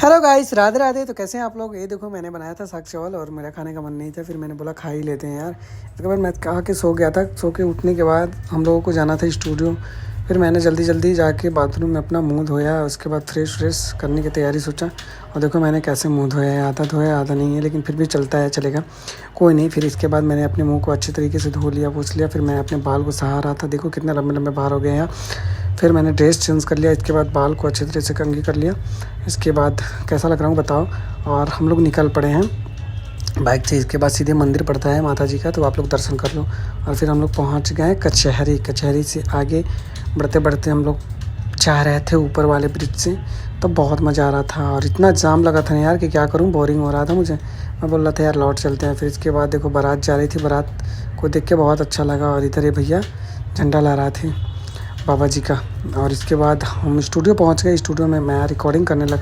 Hello guys, Radhe Radhe. तो कैसे हैं आप लोग? ये देखो, मैंने बनाया था साग चावल और मेरा खाने का मन नहीं था। फिर मैंने बोला खा ही लेते हैं यार। इसके बाद मैं कहा कि सो गया था। सो के उठने के बाद हम लोगों को जाना था स्टूडियो। फिर मैंने जल्दी जल्दी जाके बाथरूम में अपना मुंह धोया। उसके बाद फ्रेश फ्रेश करने की तैयारी सोचा। और देखो मैंने कैसे मुंह धोया है। आधा धोया आधा नहीं है, लेकिन फिर भी चलता है, चलेगा, कोई नहीं। फिर इसके बाद मैंने अपने मुँह को अच्छे तरीके से धो लिया, पोंछ लिया। फिर मैं अपने बाल को सहा रहा था। देखो कितने लंबे लंबे बाल हो गए हैं। फिर मैंने ड्रेस चेंज कर लिया। इसके बाद बाल को अच्छे तरह से कंघी कर लिया। इसके बाद कैसा लग रहा हूँ बताओ। और हम लोग निकल पड़े हैं बाइक से। इसके बाद सीधे मंदिर पड़ता है माता जी का, तो आप लोग दर्शन कर लो। और फिर हम लोग पहुँच गए कचहरी। कचहरी से आगे बढ़ते बढ़ते हम लोग जा रहे थे ऊपर वाले ब्रिज से। तो बहुत मज़ा आ रहा था और इतना जाम लगा था ना यार कि क्या करूँ, बोरिंग हो रहा था मुझे। मैं बोल रहा था यार लौट चलते हैं। फिर इसके बाद देखो बारात जा रही थी। बारात को देख के बहुत अच्छा लगा। और इधर ये भैया झंडा लहरा थे बाबा जी का। और इसके बाद हम स्टूडियो पहुंच गए। स्टूडियो में मैं रिकॉर्डिंग करने लगा।